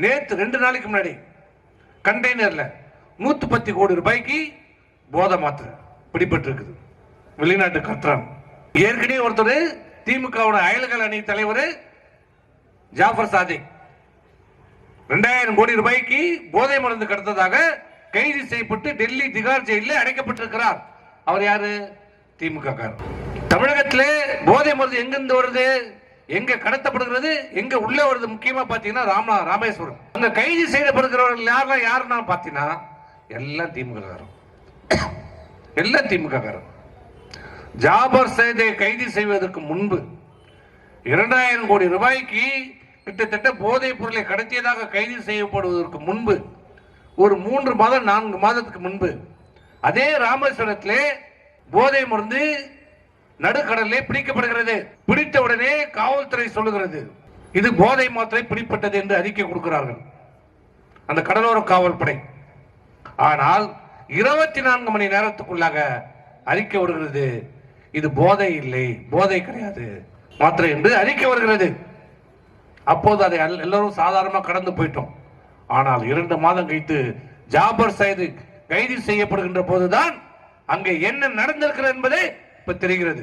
நேற்று 2 நாளைக்கு முன்னாடி கண்டெய்னர்ல 110 கோடி ரூபாய்க்கு போதை மாத்திரை பிடிபட்டு இருக்குது. வெளிநாட்டு கத்தான். ஏற்கனவே ஒருத்தர் திமுகவோட அயல்கள் அணி தலைவர் ஜாஃபர் சாதிக் 2000 கோடி ரூபாய்க்கு போதை மருந்து கடத்ததாக கைது செய்யப்பட்டு டெல்லி திகார் ஜெயிலில் அடைக்கப்பட்டிருக்கிறார். அவர் யாரு? திமுக காரர். தமிழகத்திலே போதை மருந்து எங்கிருந்து வருது, எங்க கடத்தப்படுகிறது, எங்க உள்ள வருது? முக்கியமா பாத்தீங்கன்னா ராமேஸ்வரம். அங்க கைது செய்யப்படுகிறவர்கள் யாருன்னா பாத்தீங்கன்னா எல்லாம் திமுக காரர். எல்லாம் திமுக காரர். ஜாபர் சைதை கைது செய்வதற்கு முன்பு 2000 கோடி ரூபாய்க்கு கிட்டத்தட்ட போதைப் பொருளை கடத்தியதாக கைது செய்யப்படுவதற்கு முன்பு ஒரு 3 மாதம் 4 மாதத்துக்கு முன்பு அதே ராமேஸ்வரத்திலே போதை மருந்து நடுக்கடலிலே பிடிக்கப்படுகிறது. பிடித்தவுடனே காவல்துறை சொல்லுகிறது இது போதை மாத்திரை பிடிப்பட்டது என்று அறிக்கை கொடுக்கிறார்கள் அந்த கடலோர காவல்படை. ஆனால் 24 மணி நேரத்துக்குள்ளாக அறிக்கை வருகிறது இது போதை இல்லை, போதை கிடையாது, மாத்திரை என்று அறிக்கை வருகிறது. அப்போது அதை எல்லாரும் சாதாரணமாக கடந்து போயிட்டோம். ஆனால் 2 மாதம் கழித்து ஜாபர் சையது கைது செய்யப்படுகின்ற போதுதான் அங்கே என்ன நடந்திருக்கிறது என்பதை இப்ப தெரிகிறது.